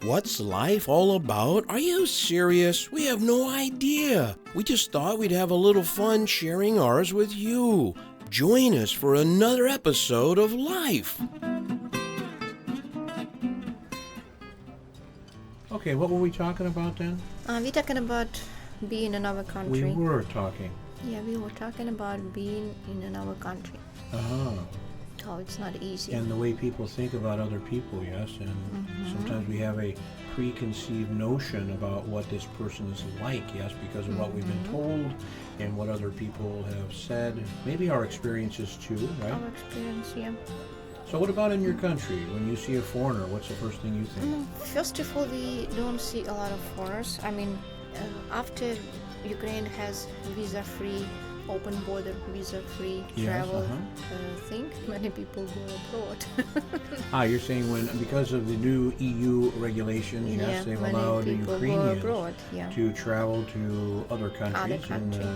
What's life all about? Are you serious? We have no idea. We just thought we'd have a little fun sharing ours with you. Join us for another episode of Life. Okay, what were we talking about then? We're talking about being in another country. We were talking. Yeah, we were talking about being in another country. Uh-huh. Oh, it's not easy. And the way people think about other people, yes. And sometimes we have a preconceived notion about what this person is like, yes, because of what we've been told and what other people have said. Maybe our experiences too, right? Our experience, yeah. So what about in your country? When you see a foreigner, what's the first thing you think? First of all, we don't see a lot of foreigners. I mean, after Ukraine has visa-free, open border, visa-free travel thing, many people go abroad. You're saying because of the new EU regulations, yes, they've allowed Ukrainians to travel to other countries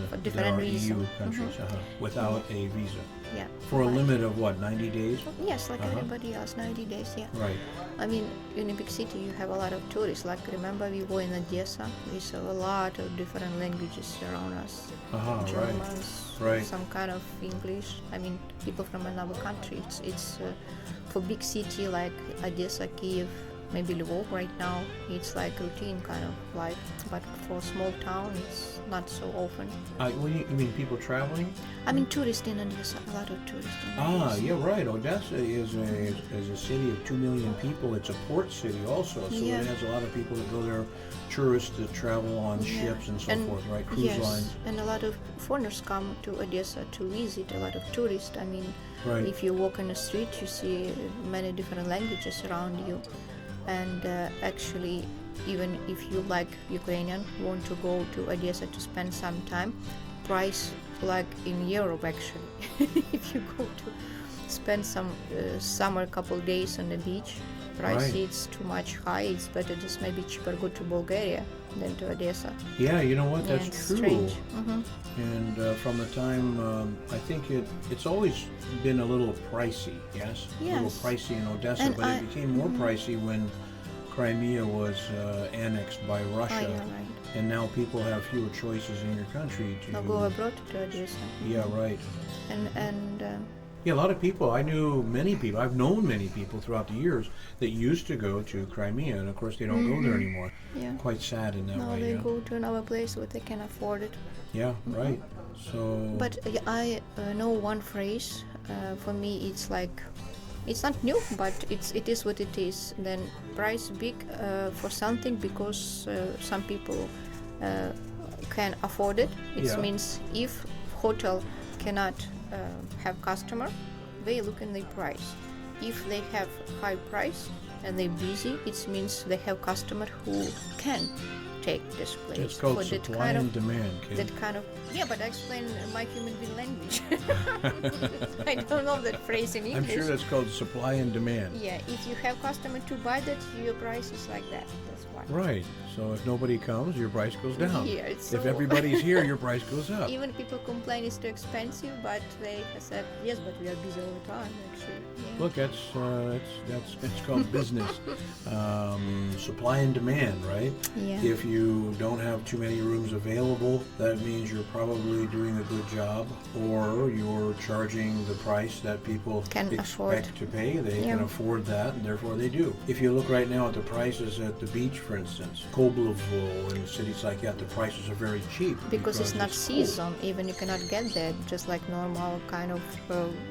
for different reasons. EU countries without a visa. Yeah. For a limit of what, 90 days? Yes, like everybody else, 90 days, yeah. Right. I mean, in a big city, you have a lot of tourists. Like, remember, we were in Odessa. We saw a lot of different languages around us. Germans, some kind of English. I mean, people from another country. It's for big city like Odessa, Kiev, maybe Lvov right now, it's like routine kind of life. But for a small town, it's not so often. You mean people traveling? I mean, tourists in Odessa, a lot of tourists in Odessa. Yeah, right. Odessa is a city of 2 million people. It's a port city also, so it has a lot of people that go there, tourists that travel on ships and so forth, right? Cruise lines. And a lot of foreigners come to Odessa to visit, a lot of tourists. I mean, if you walk on the street, you see many different languages around you. And actually, even if you like Ukrainian, want to go to Odessa to spend some time, price like in Europe actually. If you go to spend some summer couple days on the beach, price it's too much high. It's better just maybe cheaper go to Bulgaria than to Odessa. Yeah, you know what? That's true. Strange. And from the time, I think it's always been a little pricey, yes? A little pricey in Odessa, but it became more pricey when Crimea was annexed by Russia. And now people have fewer choices in your country to go abroad to Odessa. Yeah, right. And a lot of people. I knew many people. I've known many people throughout the years that used to go to Crimea, and of course they don't go there anymore. Yeah. Quite sad in that way. No, they go to another place where they can afford it. Yeah, right. So. But I know one phrase. For me, it's like, it's not new, but it is what it is. Then price big for something because some people can afford it. It means if hotel cannot have customer, they look in the price. If they have high price and they're busy, it means they have customer who can take this place. It's called supply and demand, Kate. That kind of, but I explain my human being language. I don't know that phrase in English. I'm sure that's called supply and demand. Yeah, if you have customer to buy that, your price is like that. That's why. Right. So if nobody comes, your price goes down. Yeah, if everybody's here, your price goes up. Even people complain it's too expensive, but they said yes, but we are busy all the time. Actually. Yeah. Look, it's called business. Supply and demand, right? Yeah. If you don't have too many rooms available, that means you're probably doing a good job, or you're charging the price that people can expect to pay. They can afford that, and therefore they do. If you look right now at the prices at the beach, for instance, Koblovo and cities like that, the prices are very cheap. Because it's not season, even you cannot get there, just like normal kind of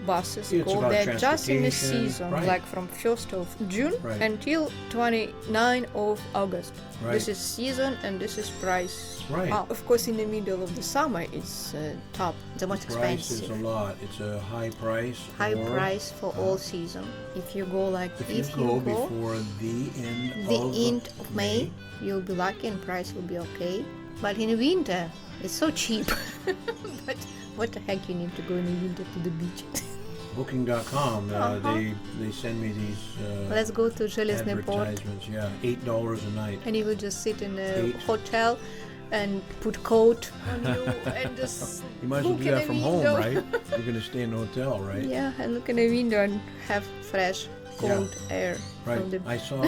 buses go there just in the season, like from 1st of June until 29th of August. This is season and this is price. Right. Of course, in the middle of the summer, it's top, the most expensive. Price is a lot. It's a high price. High price for all season. If you go if you go before the end of May, you'll be lucky and price will be okay. But in the winter, it's so cheap. But what the heck you need to go in the winter to the beach? Booking.com, they send me these Let's go to Железный Port. Advertisements, $8 a night. And you will just sit in a hotel and put coat on you and just you might as well do that from home, right? You're going to stay in a hotel, right? Yeah, and look in the window and have fresh, cold air. Right. I saw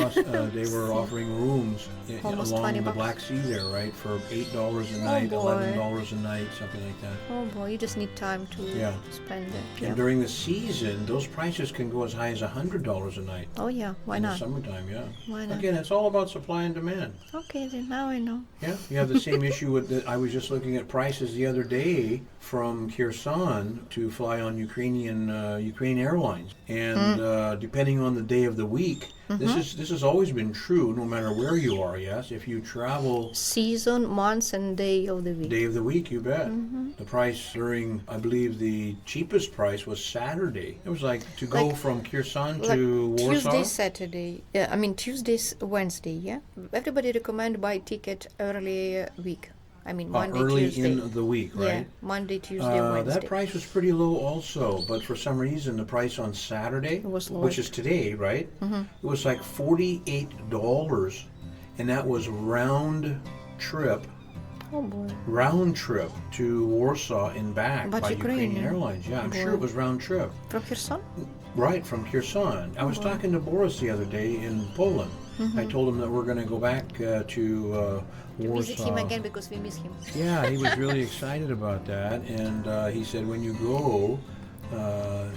they were offering rooms along the Black Sea there, right, for $8 a night, $11 a night, something like that. Oh boy, you just need time to spend it. Yeah. And during the season, those prices can go as high as $100 a night. Oh yeah, why not? In the summertime, yeah. Why not? Again, it's all about supply and demand. Okay, then now I know. Yeah, you have the same issue with I was just looking at prices the other day from Kherson to fly on Ukraine Airlines, and depending on the day of the week, this has always been true, no matter where you are. Yes, if you travel season, months, and day of the week. Day of the week, you bet. The price during, I believe, the cheapest price was Saturday. It was like to go from Kherson to Warsaw. Tuesday, Saturday. I mean Tuesday, Wednesday. Yeah, everybody recommend buy ticket early week. I mean Monday, early Tuesday. in the week, right? Yeah, Monday, Tuesday, Wednesday. That price was pretty low also, but for some reason the price on Saturday, which is today, right? It was like $48, and that was round trip. Oh boy. Round trip to Warsaw and back by Ukrainian Airlines. Yeah, I'm sure it was round trip. From Kherson? Right, from Kherson. I was talking to Boris the other day in Poland. I told him that we're going to go back to Warsaw. Visit him again because we miss him. Yeah, he was really excited about that, and he said when you go,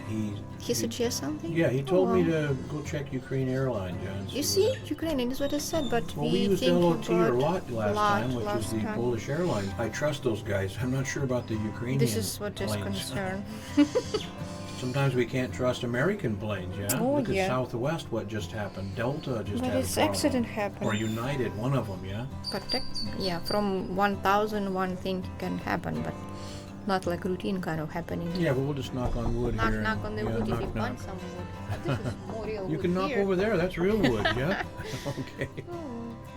he suggests something? Yeah, he told me to go check Ukraine Airline, John. You see, Ukrainian is what I said, but we used LOT a lot last time, which is the Polish airline. I trust those guys. I'm not sure about the Ukrainian This is what is concerned. Sometimes we can't trust American planes, yeah? Oh, Look at Southwest, what just happened. Delta just had a problem. Accident happened. Or United, one of them, yeah? Yeah, from 1,000, one thing can happen, but not like routine kind of happening. Yeah, but we'll just knock on wood here. Knock on the wood if you find some wood. This is more real wood. You can knock over there, that's real wood, yeah? Okay.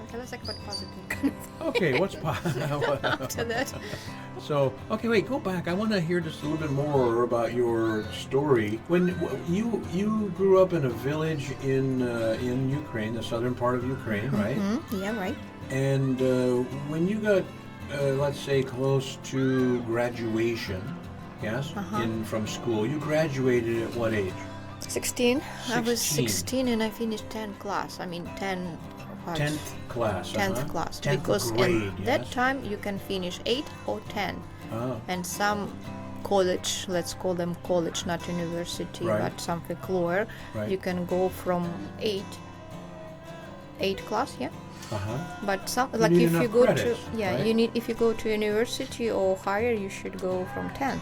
Okay, let's talk about positive kind of thing. Okay, what's positive? After that. So, okay, wait, go back. I want to hear just a little bit more about your story. When you grew up in a village in Ukraine, the southern part of Ukraine, right? Yeah, right. And when you got, let's say, close to graduation, yes, from school, you graduated at what age? 16. I was 16 and I finished 10th class. I mean 10th class. 10th class. 10th because grade, at that time you can finish 8 or 10. Oh. And some college, let's call them college, not university, but something lower, you can go from 8 class, yeah. But some like if you go credits, to you need, if you go to university or higher, you should go from 10th.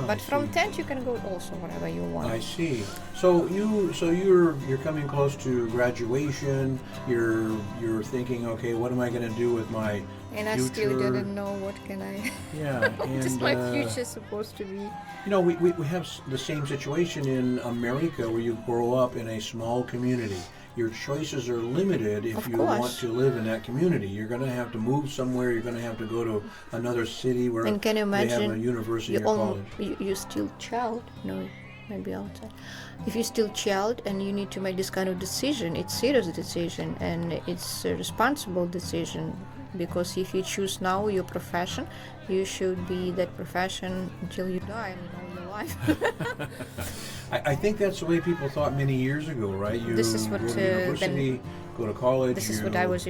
But from 10th you can go also whatever you want. I see. So you're coming close to graduation. You're thinking, okay, what am I going to do with my and future? I still didn't know what can I. Yeah, and what is my future supposed to be? You know, we have the same situation in America where you grow up in a small community. Your choices are limited if you want to live in that community. You're going to have to move somewhere. You're going to have to go to another city where and can you imagine they have a university or college. You're still child. No, maybe outside. If you're still child and you need to make this kind of decision, it's serious decision and it's a responsible decision. Because if you choose now your profession, you should be that profession until you die, all your life. I think that's the way people thought many years ago, right? You this is what, go to university, go to college. This is what I was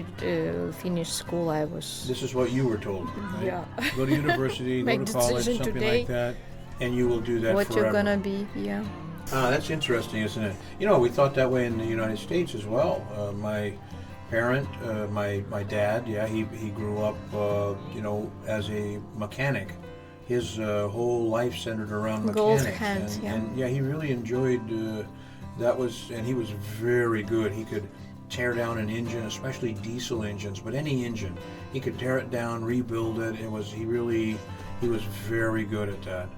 finished school. I was. This is what you were told, right? Yeah. Go to university, go to college, something today, like that, and you will do that what forever. You're gonna be, yeah. That's interesting, isn't it? You know, we thought that way in the United States as well. My parent, my dad, he grew up, as a mechanic. His whole life centered around mechanics, and he really enjoyed that. And he was very good. He could tear down an engine, especially diesel engines, but any engine, he could tear it down, rebuild it. He was very good at that.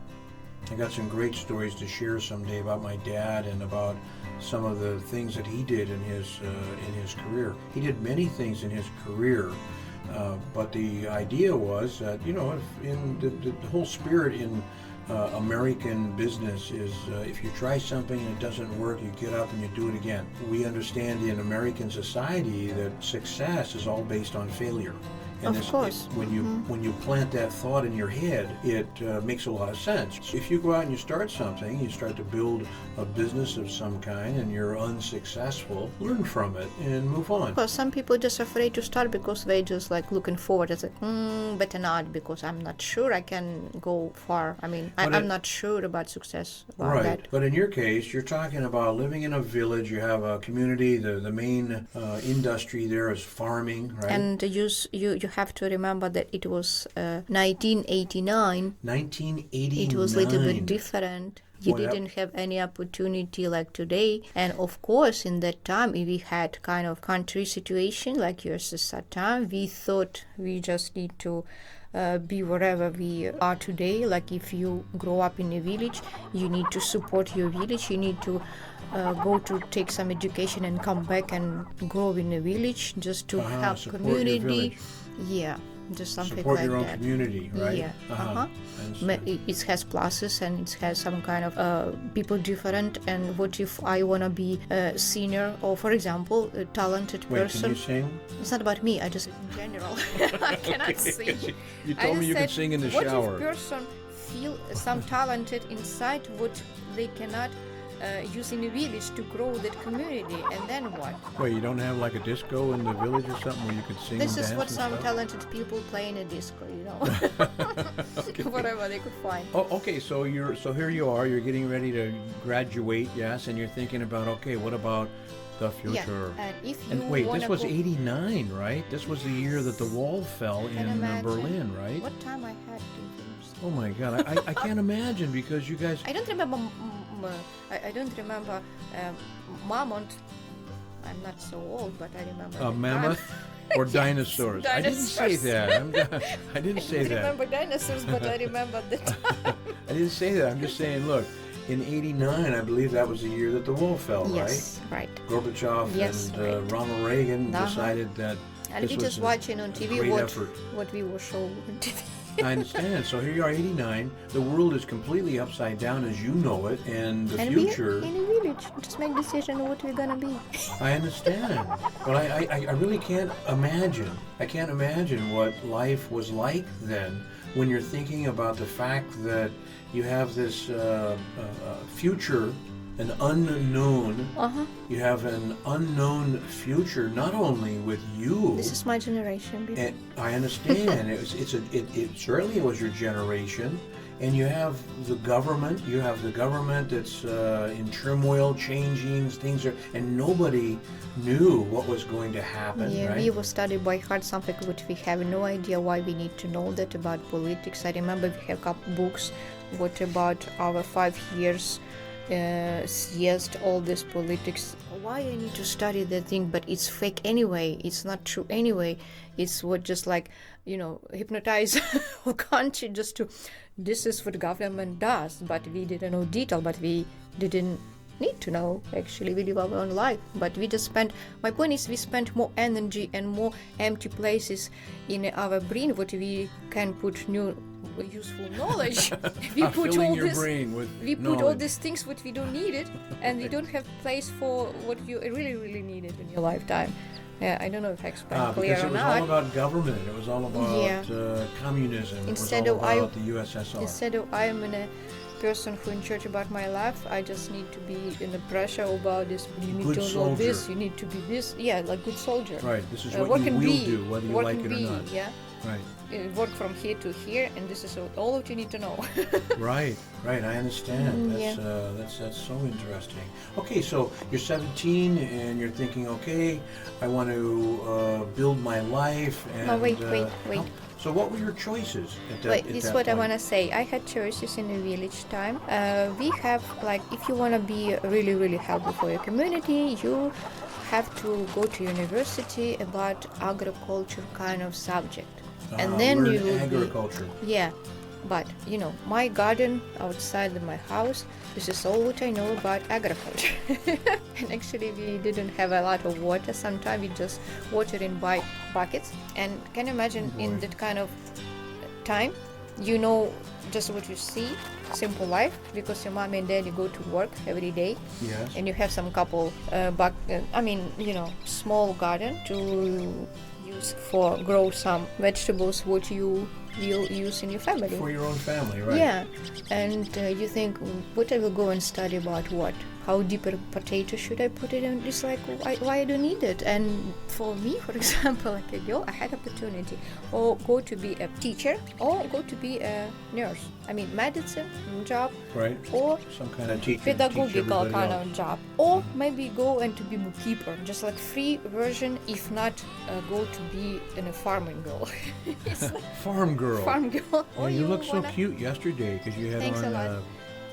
I got some great stories to share someday about my dad and about some of the things that he did in his career. He did many things in his career. But the idea was that, in the whole spirit in American business is if you try something and it doesn't work, you get up and you do it again. We understand in American society that success is all based on failure. And of course. When you plant that thought in your head, it makes a lot of sense. If you go out and you start something, you start to build a business of some kind, and you're unsuccessful, learn from it and move on. Well, some people just afraid to start because they just like looking forward. It's like, better not, because I'm not sure I can go far. I mean, I'm not sure about success. About that. But in your case, you're talking about living in a village. You have a community. The main industry there is farming, right? And you have to remember that it was 1989. 1989. It was a little bit different. You didn't have any opportunity like today. And of course, in that time, we had kind of country situation like USSR time. We thought we just need to be wherever we are today. Like if you grow up in a village, you need to support your village. You need to go to take some education and come back and grow in a village just to help community. Yeah, just something support like your own that. Community, right? Yeah. It has pluses and it has some kind of people different. And what if I want to be a senior or, for example, a talented person? Can you sing? It's not about me. I just in general. I cannot sing. You told me you could sing in the shower. What if person feel some talented inside what they cannot use in a village to grow that community, and then what? Wait, you don't have like a disco in the village or something where you could sing This and is dance what and some stuff? talented people play in a disco, you know. Whatever they could find. Oh, okay. So here you are. You're getting ready to graduate, yes, and you're thinking about, okay, what about the future? Yeah, and if you And wait, this was go... 89, right? This was the year that the wall fell in Berlin, right? What time I had to Oh my God, I can't imagine, because you guys. I don't remember. I don't remember mammoth. I'm not so old, but I remember. A mammoth or dinosaurs? Dinosaurs. I didn't say that. I didn't say that. I remember dinosaurs, but I remember the time. I didn't say that. I'm just saying, look, in 89, I believe that was the year that the wall fell, yes, right? Gorbachev and Ronald Reagan decided that and this we was just watching on TV what we were showing on TV. I understand. So here you are, 89. The world is completely upside down as you know it, and the future. And we're in a village. Just make decision what we're gonna be. I understand, but I really can't imagine. I can't imagine what life was like then, when you're thinking about the fact that you have this future. An unknown. You have an unknown future, not only with you. This is my generation. And I understand. It certainly was your generation, and you have the government. You have the government that's in turmoil, changing things, and nobody knew what was going to happen. Yeah, right? we will study by heart something which we have no idea why we need to know that about politics. I remember we have a couple books. What about our 5 years? Yes, all this politics. Why I need to study that thing? But it's fake anyway. It's not true anyway. It's what just like, hypnotize whole country just to. This is what government does. But we didn't know detail. But we didn't need to know. Actually, we live our own life. But we just spent. My point is, we spent more energy and more empty places in our brain. What we can put new. Useful knowledge. We put all this. Put all these things what we don't need it, and we don't have place for what you really need it in your lifetime. Yeah, I don't know if I explained clear or not. Because it was all about government. It was all about communism. It was all about the USSR. Instead of I'm a person who in church about my life, I just need to be in the pressure about this. You need to know this. You need to be this. Yeah, like good soldier. Right. This is what you will do, whether you like it or not. Yeah. Right. Work from here to here, and this is all what you need to know. Right. I understand. That's so interesting. Okay, so you're 17 and you're thinking, okay, I want to build my life. And, wait. So what were your choices at that Wait, this is what I want to say. I had choices in the village time. We have, like, if you want to be really helpful for your community, you have to go to university about agriculture kind of subject. And then you will agriculture. But my garden outside of my house, this is all what I know about agriculture. And actually we didn't have a lot of water. Sometimes we just water in by buckets. And can you imagine in that kind of time, just what you see, simple life, because your mom and daddy go to work every day. Yes. And you have some couple small garden to use for grow some vegetables what you will use in your family. For your own family, right? Yeah, and you think, what I will go and study about what? How deep a potato should I put it in? It's like, why I don't need it? And for me, for example, like a girl, I had opportunity or go to be a teacher or go to be a nurse. I mean, medicine job, right? Or some kind of teacher, pedagogical kind of job, or maybe go and to be bookkeeper, just like free version. If not, go to be a farming girl. Farm girl. Farm girl. Yeah, you look so cute yesterday because you had Thanks on a lot.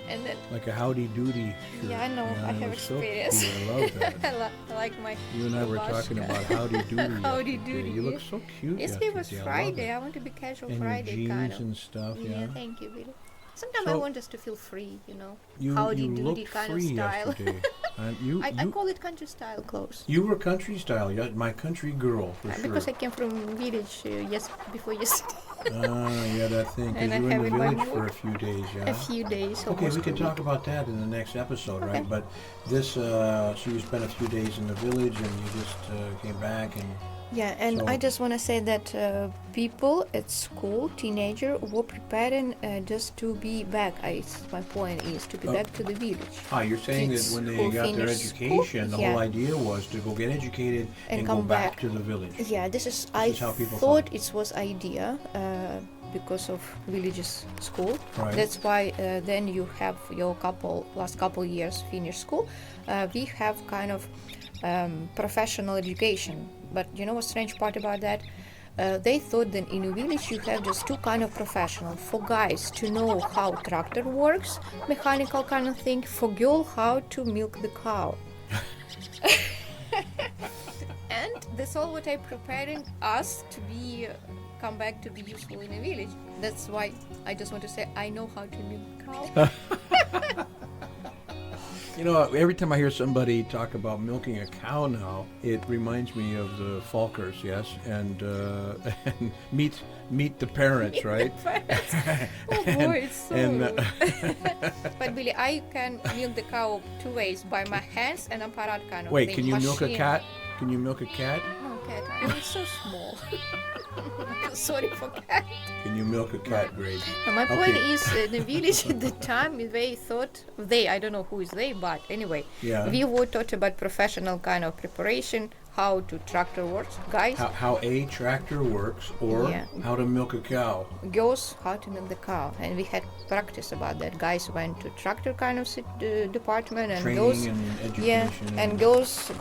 And then, like a howdy doody shirt. Yeah, I know. I have experience. So cute. I love that. I like my. You and I were talking about howdy doody. Howdy doody. You look so cute. Yesterday was Friday. I want to be casual and Friday jeans kind of. And stuff. Yeah. Thank you, Billy. Sometimes I want us to feel free, You howdy looked doody kind of free style. Yesterday. I call it country style clothes. You were country style. You're my country girl for sure. Because I came from village before yesterday. Yeah, that thing. Because you were in the village for a few days, yeah? A few days. Okay, we can talk about that in the next episode, right? But this, so you spent a few days in the village and you just came back and... Yeah, and I just want to say that people at school, teenager, were preparing just to be back. My point is to be back to the village. You're saying that when they got their education, the whole idea was to go get educated and go back to the village. Yeah, this is I thought it was idea because of villages school. Right. That's why then you have your last couple years finish school. We have kind of professional education. But you know what's strange part about that? They thought that in a village you have just two kind of professional. For guys to know how tractor works, mechanical kind of thing. For girl, how to milk the cow. And that's all what I'm preparing us to be come back to be useful in a village. That's why I just want to say I know how to milk a cow. You know, every time I hear somebody talk about milking a cow now, it reminds me of the Falkers, yes, and meet the parents, right? Oh boy, it's so. But Billy, I can milk the cow two ways: by my hands and apparat kind of thing. Wait, can you milk a cat? Can you milk a cat? No, cat. I'm so small. Sorry for cat. Can you milk a cat, Greg? My point is, in the village at the time, they thought, I don't know who is they, but anyway, we were taught about professional kind of preparation, how to tractor works, guys. How a tractor works, or how to milk a cow. Girls, how to milk the cow, and we had practice about that. Guys went to tractor kind of department, and training girls, and education. and girls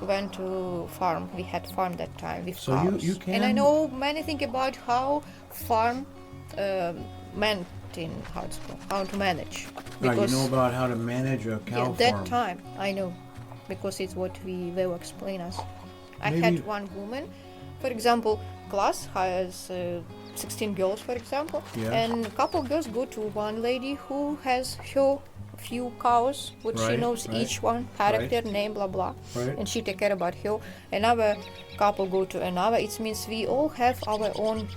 went to farm. We had farm that time with cows. You can. And I know many things about how farm maintain how to manage. Right, you know about how to manage a cow farm. That time I know. Because it's what they will explain us. I had one woman, for example, class has 16 girls, for example, and a couple girls go to one lady who has her few cows, which she knows each one, character, name, blah, blah, and she take care about her. Another couple go to another. It means we all have our own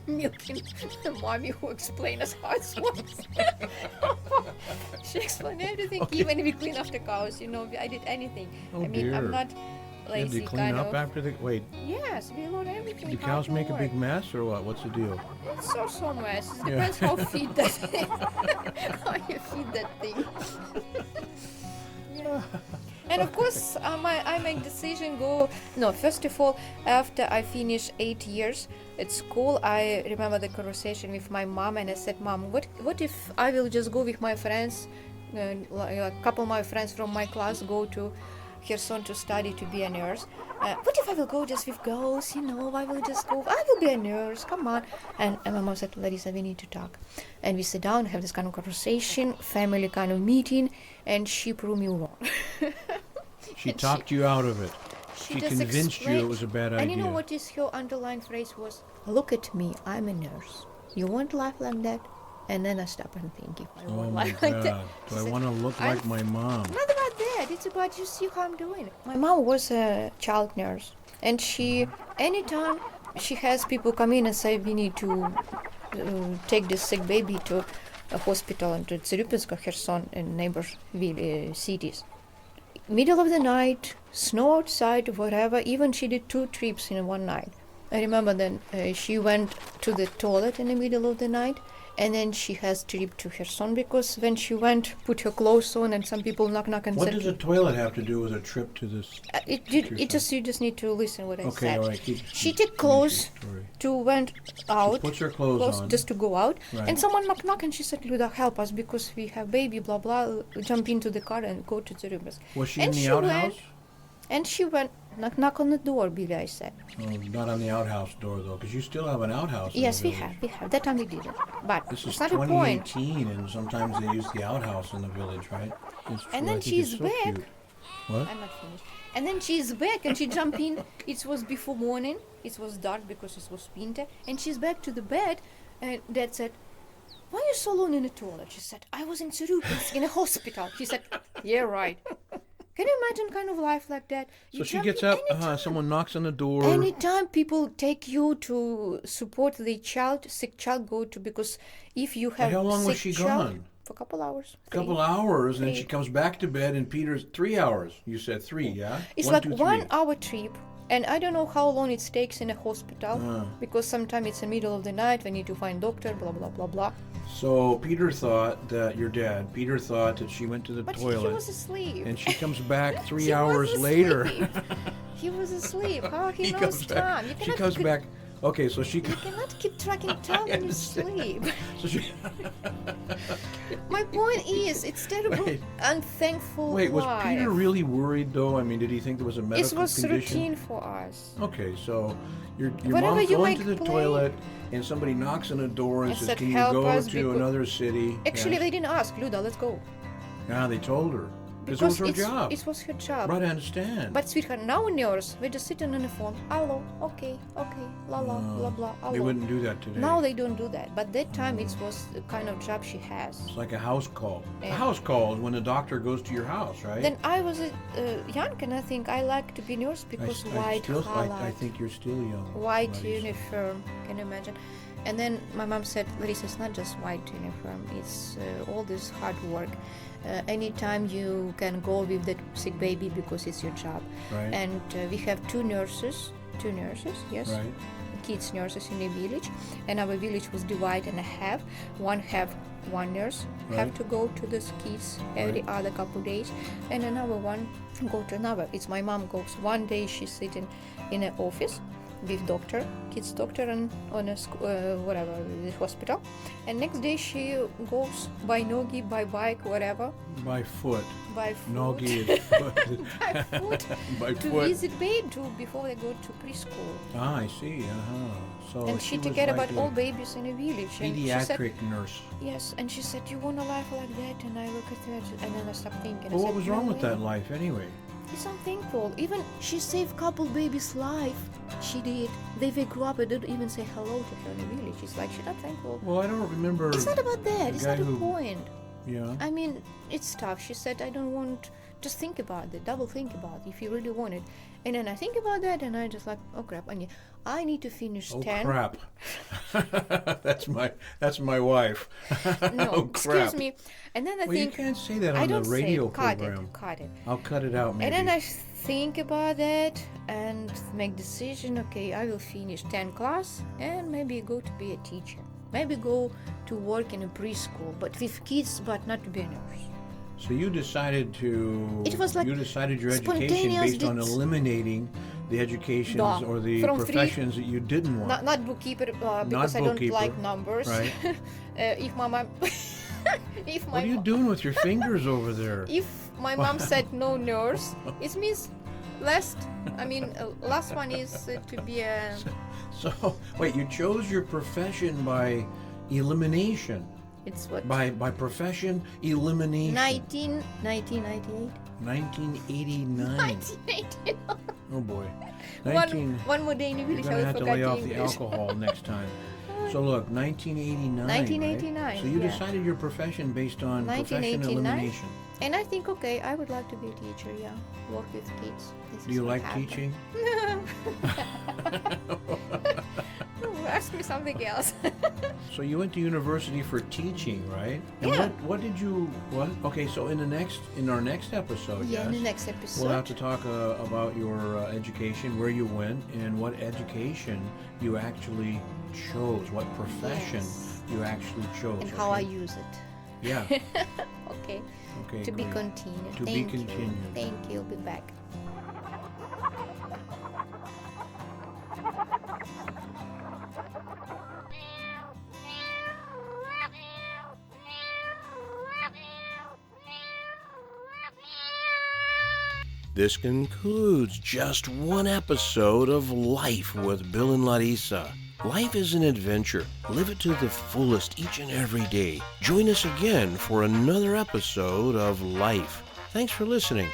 milking. The mommy who explained us how it works. She explained everything. Okay. Even we clean up the cows, I did anything. Dear. I'm not lazy. Did you clean up after the Yes, we learn everything. Do cows make a big mess or what? What's the deal? It's so mess. It depends how feed that thing. How you feed that thing. And of course, I make decision first of all, after I finish 8 years at school, I remember the conversation with my mom, and I said, Mom, what if I will just go with my friends, a couple of my friends from my class go to Kherson to study to be a nurse. What if I will go just with girls, I will just go, I will be a nurse, come on. And my mom said, Larissa, we need to talk. And we sit down, have this kind of conversation, family kind of meeting, and she proved me wrong. She talked you out of it. She convinced you it was a bad idea. And you know what her underlying phrase was? Look at me, I'm a nurse. You want life like that? And then I stopped and think, if I want life like that. Do I want to look like my mom? Not about that. It's about you see how I'm doing it. My mom was a child nurse. And anytime she has people come in and say, we need to take this sick baby to a hospital and to Tsirupinsk, Kherson, and neighbor cities. middle of the night, snow outside, whatever. Even she did 2 trips in one night. I remember then she went to the toilet in the middle of the night, and then she has trip to her son because when she went, put her clothes on, and some people knock and what said. What does a toilet have to do with a trip to this? You just need to listen what I said. Okay, all right. She took clothes to went out. She puts her clothes on just to go out, right. And someone knock and she said, "Luda, help us because we have baby." Blah blah. Jump into the car and go to the room. Was she and in the outhouse? And she went knock on the door, Billy. I said. Oh, not on the outhouse door though, because you still have an outhouse. Yes, we have. That time we didn't. But this it's is not 2018, and sometimes they use the outhouse in the village, right? And then she's back. Cute. What? I'm not finished. And then she's back and she jumped in. It was before morning. It was dark because it was winter. And she's back to the bed. And Dad said, "Why are you so alone in the toilet?" She said, "I was in Tsarukins in a hospital." She said, "Yeah, right." Can you imagine kind of life like that? So she gets up, someone knocks on the door. Anytime people take you to support the sick child, go to, because if you have how long was she child, gone? For a couple hours. A couple hours, and then she comes back to bed, and Peter's 3 hours. You said 3, yeah? It's like 1 hour trip. And I don't know how long it takes in a hospital, because sometimes it's the middle of the night, we need to find doctor, blah, blah, blah, blah. So Peter thought that, your dad, Peter thought that she went to the toilet. But he was asleep. And she comes back 3 hours later. He was asleep. How he knows time? She comes back. Okay, so she... You cannot keep tracking time when you sleep. So she... My point is, it's terrible, unthankful Wait, was life. Peter really worried, though? I mean, did he think there was a medical condition? It was routine for us. Okay, so your mom's going to the toilet, and somebody knocks on the door and says, "Can you go to another city?" Actually, they didn't ask, Luda, let's go. Yeah, they told her. Because it was her job. It was her job. Right, I understand. But sweetheart, now nurse, we're just sitting on the phone. Hello, okay, la la, blah blah. Hello. They wouldn't do that today. Now they don't do that. But that time it was the kind of job she has. It's like a house call. A house call is when the doctor goes to your house, right? Then I was young, and I think I like to be nurse because white highlight. I think you're still young. White uniform, can you imagine? And then my mom said, Larissa, it's not just white uniform, it's all this hard work. Anytime you can go with the sick baby because it's your job. Right. And we have two nurses, yes, right. Kids nurses in the village, and our village was divided in half. One nurse have to go to the kids every other couple of days, and another one go to another. It's my mom goes. One day she's sitting in an office with kids doctor, and on a whatever, the hospital. And next day she goes by nogi, by bike, whatever. By foot. Nogi is foot. By foot. By to foot. visit babe before they go to preschool. Ah, I see. So and she took care about all babies in a village. Pediatric nurse. Yes, and she said, "You want a life like that?" And I look at her, and then I start thinking. Well, what was wrong with that life anyway? It's unthankful. Even she saved couple babies' life. She did. They grew up and didn't even say hello to her in the village. It's like, she's not thankful. Well, I don't remember. It's not about that. It's not the point. Yeah. I mean, it's tough. She said, I don't want. Just think about it. Double think about it if you really want it. And then I think about that, and I just like, oh crap! I need to finish 10. Oh crap! that's my wife. No, oh, crap. Excuse me. And then I think you can't say that on the radio program. Cut it. I'll cut it out, maybe. And then I think about that and make decision. Okay, I will finish 10 class and maybe go to be a teacher. Maybe go to work in a preschool, but with kids, but not to be a nurse. So you decided to. It was like you decided your education based on eliminating the educations or the professions that you didn't want. Not bookkeeper, because I don't like numbers. Right. If my mom. What are you doing with your fingers over there? If my mom said no nurse, it means last one is to be a. So wait, you chose your profession by elimination. It's what? By profession, elimination. 1998. 1989. 1989. Oh boy. One more day in the village. You're gonna have to lay off the alcohol next time. So look, 1989. 1989. Right? So you decided your profession based on profession elimination. And I think, okay, I would like to be a teacher. Yeah, work with kids. Do you like teaching? No, ask me something else. So you went to university for teaching, right? And yeah. What did you? What? Okay, so in our next episode, yeah, yes, in the next episode, we'll have to talk about your education, where you went, and what education you actually chose, what profession you actually chose, and how I use it. Yeah. Okay. Okay. To great. be continued. To Thank be continued. you. Thank you. I'll be back. This concludes just one episode of Life with Bill and Larissa. Life is an adventure. Live it to the fullest each and every day. Join us again for another episode of Life. Thanks for listening.